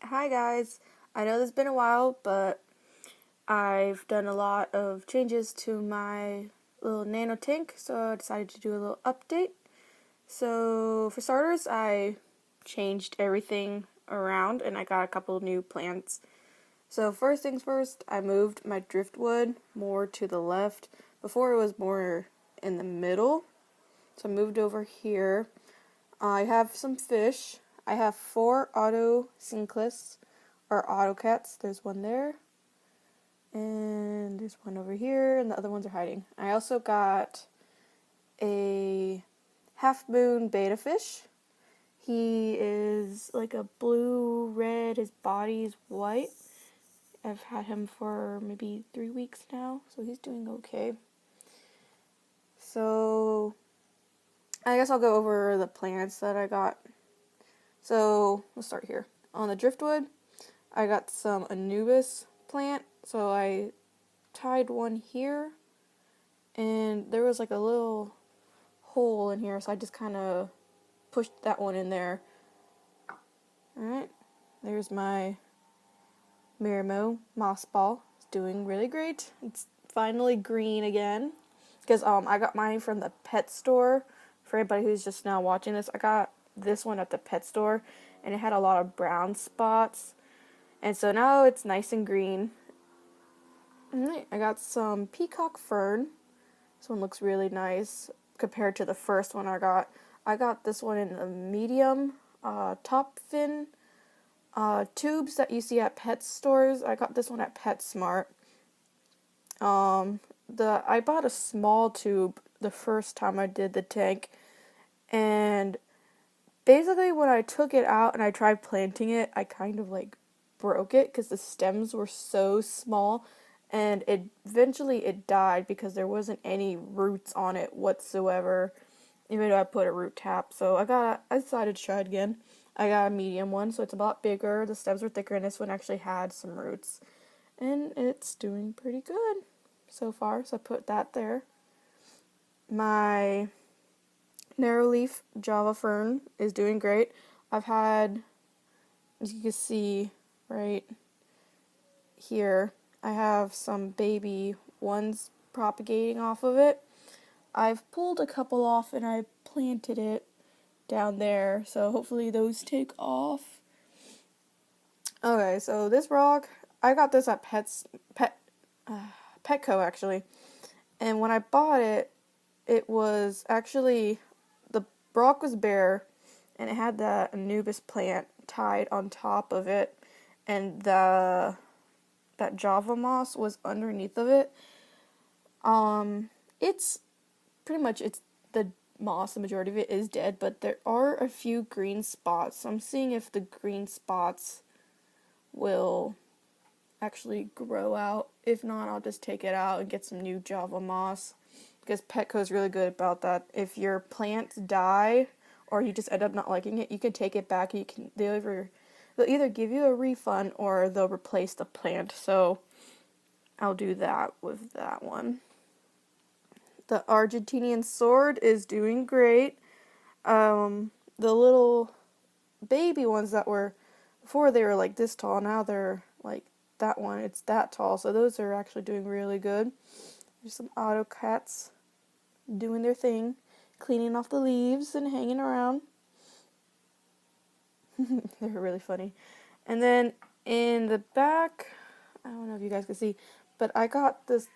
Hi guys, I know it's been a while, but I've done a lot of changes to my little nano tank, so I decided to do a little update. So for starters, I changed everything around and I got a couple new plants. So first things first, I moved my driftwood more to the left. Before it was more in the middle, so I moved over here. I have some fish. I have 4 otocinclus, or autocats. There's one there, and there's one over here, and the other ones are hiding. I also got a half-moon betta fish. He is like a blue-red, his body is white. I've had him for maybe 3 weeks now, so he's doing okay. So I guess I'll go over the plants that I got. So let's start here. On the driftwood, I got some Anubias plant. So I tied one here, and there was like a little hole in here, so I just kind of pushed that one in there. Alright, there's my Marimo moss ball. It's doing really great. It's finally green again, because I got mine from the pet store. For anybody who's just now watching this, I got this one at the pet store, and it had a lot of brown spots, and so now it's nice and green. Alright, I got some Peacock fern. This one looks really nice compared to the first one I got. I got this one in the medium top fin tubes that you see at pet stores. I got this one at PetSmart. I bought a small tube the first time I did the tank, and basically when I took it out and I tried planting it, I kind of like broke it because the stems were so small, and eventually it died because there wasn't any roots on it whatsoever, even though I put a root tap. So I decided to try it again. I got a medium one, so it's a lot bigger, the stems were thicker, and this one actually had some roots, and it's doing pretty good so far, so I put that there. My narrow leaf Java fern is doing great. I've had, as you can see right here, I have some baby ones propagating off of it. I've pulled a couple off and I planted it down there, so hopefully those take off. Okay, so this rock, I got this at Petco actually, and when I bought it, it was actually, the rock was bare, and it had the Anubias plant tied on top of it, and that Java moss was underneath of it. It's pretty much, it's the moss, the majority of it is dead, but there are a few green spots, so I'm seeing if the green spots will actually grow out. If not, I'll just take it out and get some new Java moss, because Petco is really good about that. If your plants die or you just end up not liking it, you can take it back. They'll either give you a refund or they'll replace the plant. So I'll do that with that one. The Argentine sword is doing great. The little baby ones that were before, they were like this tall, now they're like that one, it's that tall, so those are actually doing really good. There's some autocats doing their thing, cleaning off the leaves and hanging around. They're really funny. And then in the back, I don't know if you guys can see, but I got this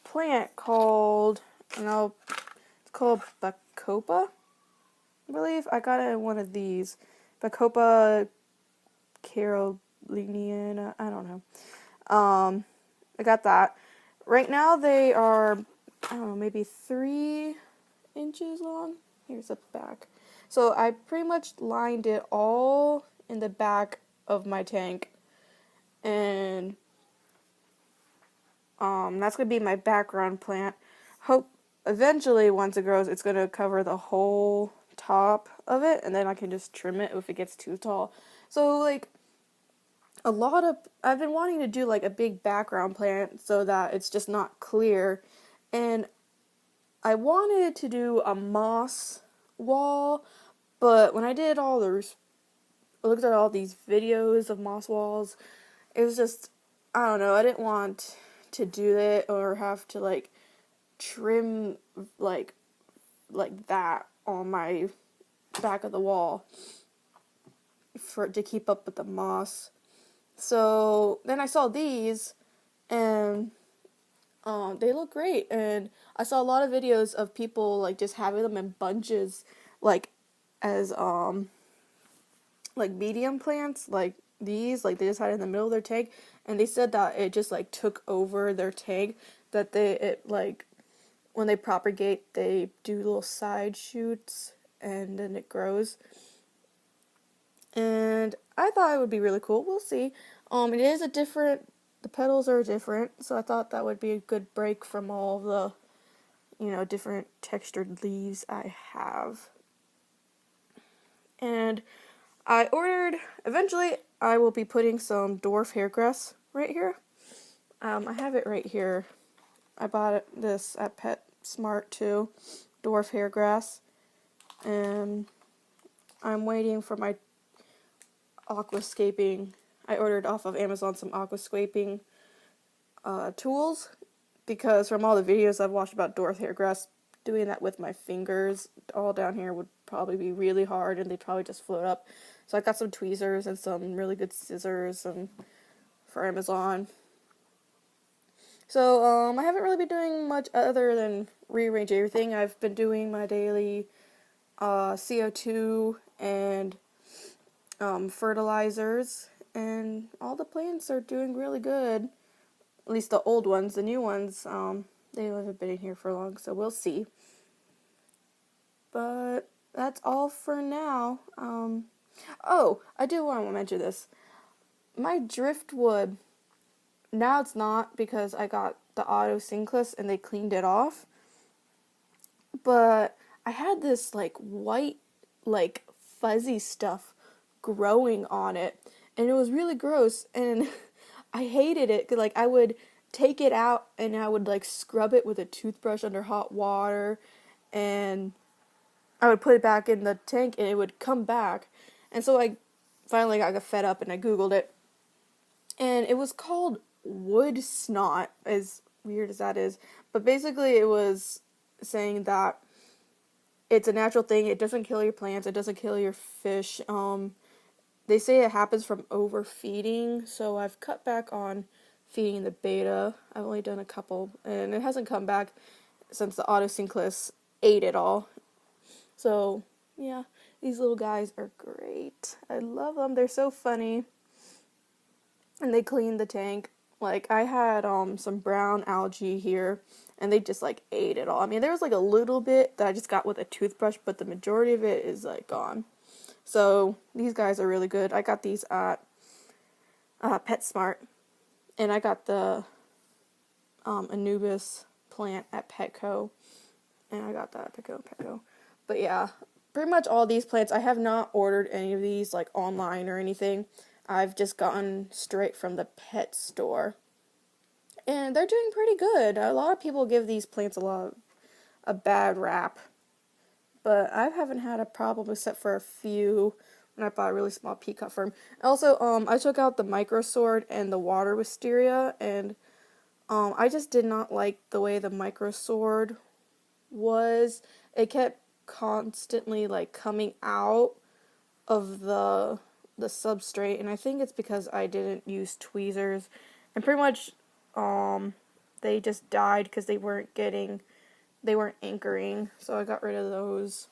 plant called, it's called Bacopa, I believe. I got it in one of these. Bacopa caroliniana, I don't know. I got that. Right now they are, I don't know, maybe 3 inches long. Here's the back. So I pretty much lined it all in the back of my tank, and that's gonna be my background plant. Hope eventually, once it grows, it's gonna cover the whole top of it, and then I can just trim it if it gets too tall. So like, I've been wanting to do like a big background plant so that it's just not clear, and I wanted to do a moss wall, but when I did all the I looked at all these videos of moss walls. It was just, I don't know, I didn't want to do it or have to like trim like that on my back of the wall to keep up with the moss. So then I saw these, and they look great, and I saw a lot of videos of people like just having them in bunches, like as like medium plants, like these, like they just had it in the middle of their tank, and they said that it just like took over their tank, that it like when they propagate, they do little side shoots, and then it grows. And I thought it would be really cool. We'll see. It is the petals are different, so I thought that would be a good break from all the, different textured leaves I have. And eventually I will be putting some dwarf hairgrass right here. I have it right here. I bought this at PetSmart too, dwarf hairgrass. And I'm waiting for my Aquascaping. I ordered off of Amazon some Aquascaping tools, because from all the videos I've watched about dwarf hairgrass, doing that with my fingers all down here would probably be really hard, and they'd probably just float up. So I got some tweezers and some really good scissors for Amazon. So I haven't really been doing much other than rearrange everything. I've been doing my daily CO2 and fertilizers, and all the plants are doing really good. At least the old ones. The new ones, they haven't been in here for long, so we'll see. But that's all for now. Oh, I do want to mention this. My driftwood, now it's not, because I got the otocinclus and they cleaned it off. But I had this like white, like fuzzy stuff growing on it, and it was really gross, and I hated it, 'cause like I would take it out and I would like scrub it with a toothbrush under hot water, and I would put it back in the tank and it would come back. And so I finally got fed up and I googled it, and it was called wood snot, as weird as that is, but basically it was saying that it's a natural thing. It doesn't kill your plants, it doesn't kill your fish. They say it happens from overfeeding, so I've cut back on feeding the Betta. I've only done a couple, and it hasn't come back since the otocinclus ate it all. So, yeah, these little guys are great. I love them. They're so funny. And they cleaned the tank. Like, I had some brown algae here, and they just, like, ate it all. I mean, there was, like, a little bit that I just got with a toothbrush, but the majority of it is, like, gone. So, these guys are really good. I got these at PetSmart, and I got the Anubias plant at Petco, and I got that at Petco. But yeah, pretty much all these plants, I have not ordered any of these, like, online or anything. I've just gotten straight from the pet store, and they're doing pretty good. A lot of people give these plants a bad rap, but I haven't had a problem except for a few when I bought a really small Peacock fern. Also, I took out the Microsorum and the water wisteria, and I just did not like the way the Microsorum was. It kept constantly like coming out of the substrate, and I think it's because I didn't use tweezers, and pretty much they just died because they weren't anchoring, so I got rid of those.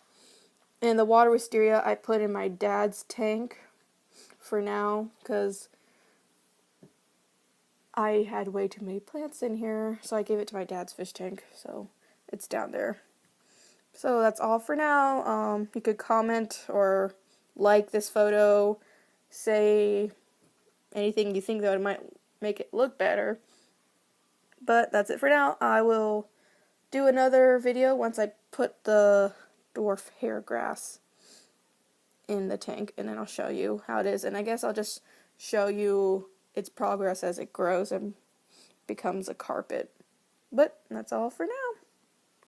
And the water wisteria I put in my dad's tank for now, because I had way too many plants in here, so I gave it to my dad's fish tank, so it's down there. So that's all for now. You could comment or like this photo, say anything you think that might make it look better. But that's it for now. I will do another video once I put the dwarf hairgrass in the tank, and then I'll show you how it is. And I guess I'll just show you its progress as it grows and becomes a carpet. But that's all for now.